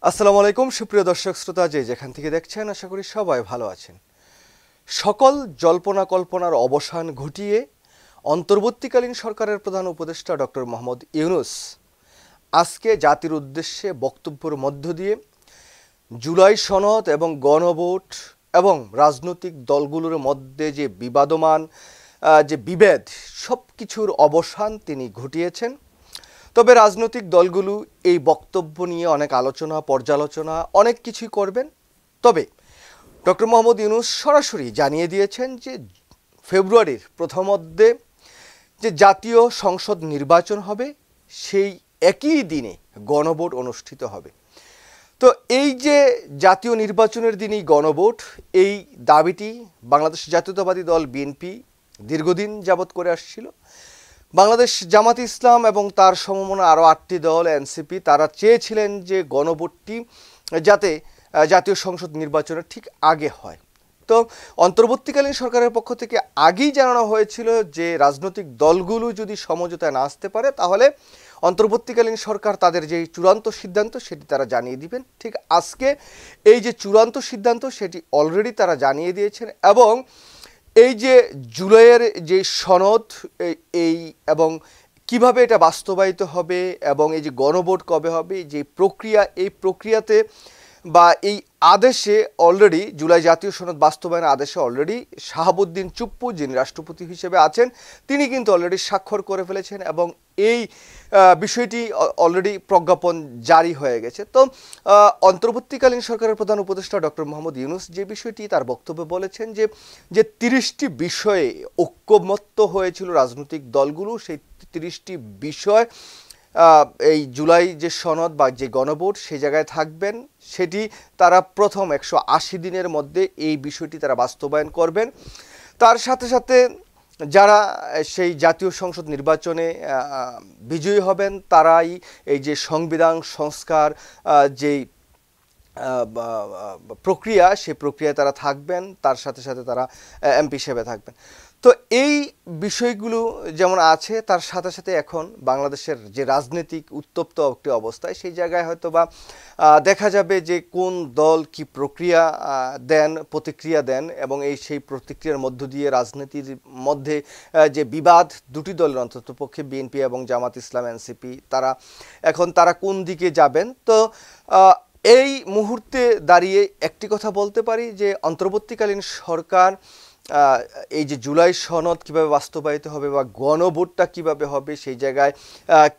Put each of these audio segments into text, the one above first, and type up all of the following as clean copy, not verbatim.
আসসালামু আলাইকুম সুপ্রিয় দর্শক শ্রোতা, যে যেখান থেকে দেখছেন আশা করি সবাই ভালো আছেন। সকল জল্পনা কল্পনার অবসান ঘটিয়ে অন্তর্বর্তীকালীন সরকারের প্রধান উপদেষ্টা ডক্টর মোহাম্মদ ইউনূস আজকে জাতির উদ্দেশ্যে বক্তব্যের মধ্য দিয়ে জুলাই সনদ এবং গণভোট এবং রাজনৈতিক দলগুলোর মধ্যে যে বিবাদমান যে বিভেদ সব কিছুর অবসান তিনি ঘটিয়েছেন। তবে রাজনৈতিক দলগুলো এই বক্তব্য নিয়ে অনেক আলোচনা পর্যালোচনা অনেক কিছুই করবেন। তবে ডক্টর মোহাম্মদ ইউনূস সরাসরি জানিয়ে দিয়েছেন যে ফেব্রুয়ারির প্রথমার্ধে যে জাতীয় সংসদ নির্বাচন হবে সেই একই দিনে গণভোট অনুষ্ঠিত হবে। তো এই যে জাতীয় নির্বাচনের দিনই গণভোট, এই দাবিটি বাংলাদেশ জাতীয়তাবাদী দল বিএনপি দীর্ঘদিন যাবৎ করে আসছিল। বাংলাদেশ জামাত ইসলাম এবং তার সমমনা আরও 8টি দল এনসিপি তারা চেয়েছিলেন যে গণভোটটি যাতে জাতীয় সংসদ নির্বাচনের ঠিক আগে হয়। তো অন্তর্বর্তীকালীন সরকারের পক্ষ থেকে আগেই জানানো হয়েছিল যে রাজনৈতিক দলগুলো যদি সমঝোতায় না আসতে পারে তাহলে অন্তর্বর্তীকালীন সরকার তাদের যে চূড়ান্ত সিদ্ধান্ত সেটি তারা জানিয়ে দিবেন। ঠিক আজকে এই যে চূড়ান্ত সিদ্ধান্ত সেটি অলরেডি তারা জানিয়ে দিয়েছেন এবং এই যে জুলাইয়ের যে সনদ এই এবং কিভাবে এটা বাস্তবায়িত হবে এবং এই যে গণভোট কবে হবে যে প্রক্রিয়া, এই প্রক্রিয়াতে বা এই আদেশে অলরেডি জুলাই জাতীয় সনদ বাস্তবায়ন আদেশে অলরেডি শাহাবুদ্দিন চুপ্পু যিনি রাষ্ট্রপতি হিসেবে আছেন তিনি কিন্তু অলরেডি স্বাক্ষর করে ফেলেছেন এবং এই বিষয়টি অলরেডি প্রজ্ঞাপন জারি হয়ে গেছে। তো অন্তর্বর্তীকালীন সরকারের প্রধান উপদেষ্টা ডক্টর মোহাম্মদ ইউনূস যে বিষয়টি তার বক্তব্যে বলেছেন যে 30টি বিষয়ে ঐক্যমত্য হয়েছিল রাজনৈতিক দলগুলো, সেই 30টি বিষয় এই জুলাই যে সনদ বা যে গণভোট সেই জায়গায় থাকবেন, সেটি তারা প্রথম 180 দিনের মধ্যে এই বিষয়টি তারা বাস্তবায়ন করবেন। তার সাথে সাথে যারা সেই জাতীয় সংসদ নির্বাচনে বিজয়ী হবেন তারাই এই যে সংবিধান সংস্কার যেই প্রক্রিয়া সেই প্রক্রিয়ায় তারা থাকবেন, তার সাথে সাথে তারা এমপি হিসেবে থাকবেন। তো এই বিষয়গুলো যেমন আছে তার সাথে সাথে এখন বাংলাদেশের যে রাজনৈতিক উত্তপ্ত একটি অবস্থায় সেই জায়গায় হয়তো বা দেখা যাবে যে কোন দল কি প্রক্রিয়া প্রতিক্রিয়া দেন এবং সেই প্রতিক্রিয়ার মধ্য দিয়ে রাজনীতির মধ্যে যে বিবাদ দুটি দলের অন্ততপক্ষে বিএনপি এবং জামাত ইসলাম এনসিপি তারা কোন দিকে যাবেন। তো এই মুহূর্তে দাঁড়িয়ে একটি কথা বলতে পারি যে অন্তর্বর্তীকালীন সরকার এই যে জুলাই সনদ কিভাবে বাস্তবায়িত হবে বা গণভোটটা কিভাবে হবে সেই জায়গায়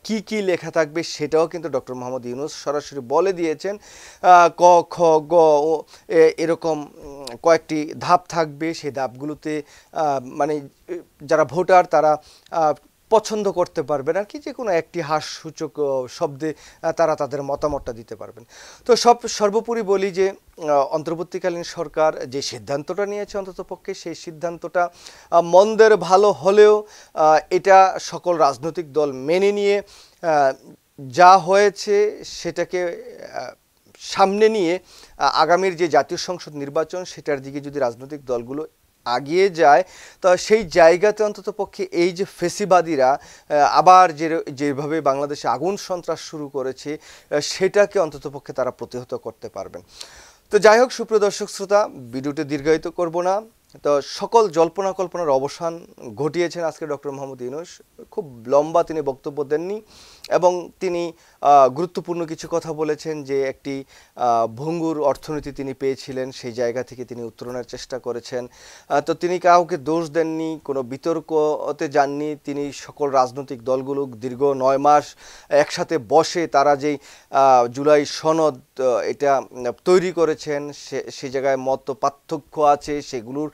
কি কি লেখা থাকবে সেটাও কিন্তু ডক্টর মোহাম্মদ ইউনূস সরাসরি বলে দিয়েছেন। ক খ গ এরকম কয়েকটি ধাপ থাকবে, সেই ধাপগুলোতে মানে যারা ভোটার তারা পছন্দ করতে পারবেন আর কি, যে কোনো একটি হাস্যসূচক শব্দে তারা তাদের মতামতটা দিতে পারবেন। তো সর্বোপরি বলি যে অন্তর্বর্তীকালীন সরকার যে সিদ্ধান্তটা নিয়েছে অন্ততপক্ষে সেই সিদ্ধান্তটা মন্দের ভালো হলেও এটা সকল রাজনৈতিক দল মেনে নিয়ে যা হয়েছে সেটাকে সামনে নিয়ে আগামীর যে জাতীয় সংসদ নির্বাচন সেটার দিকে যদি রাজনৈতিক দলগুলো আগিয়ে যায় তো সেই জায়গাতে অন্ততপক্ষে এই যে ফেসিবাদীরা আবার যেভাবে বাংলাদেশে আগুন সন্ত্রাস শুরু করেছে সেটাকে অন্ততপক্ষে তারা প্রতিহত করতে পারবেন। তো যাই হোক সুপ্রিয় দর্শক শ্রোতা, ভিডিওটি দীর্ঘায়িত করব না। তো সকল জল্পনা কল্পনার অবসান ঘটিয়েছেন আজকে ডক্টর মোহাম্মদ ইউনূস। খুব লম্বা তিনি বক্তব্য দেননি এবং তিনি গুরুত্বপূর্ণ কিছু কথা বলেছেন যে একটি ভঙ্গুর অর্থনীতি তিনি পেয়েছিলেন, সেই জায়গা থেকে তিনি উত্তরণের চেষ্টা করেছেন। তো তিনি কাউকে দোষ দেননি, কোনো বিতর্কতে যাননি। তিনি সকল রাজনৈতিক দলগুলো দীর্ঘ 9 মাস একসাথে বসে তারা যেই জুলাই সনদ এটা তৈরি করেছেন সেই জায়গায় মত পার্থক্য আছে সেগুলোর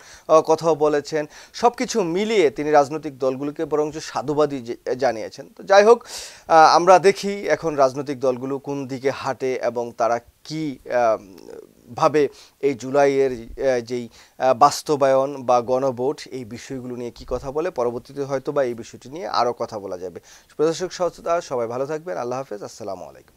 কথাও বলেছেন। সব কিছু মিলিয়ে তিনি রাজনৈতিক দলগুলোকে বরঞ্চ সাধুবাদই জানিয়েছেন। তো যাই হোক, আমরা দেখি এখন রাজনৈতিক দলগুলো কোন দিকে হাঁটে এবং তারা কি ভাবে এই জুলাইয়ের যেই বাস্তবায়ন বা গণভোট এই বিষয়গুলো নিয়ে কি কথা বলে। পরবর্তীতে হয়তো বা এই বিষয়টি নিয়ে আরও কথা বলা যাবে। প্রদর্শক সবাই ভালো থাকবেন। আল্লাহ হাফেজ। আসসালামু আলাইকুম।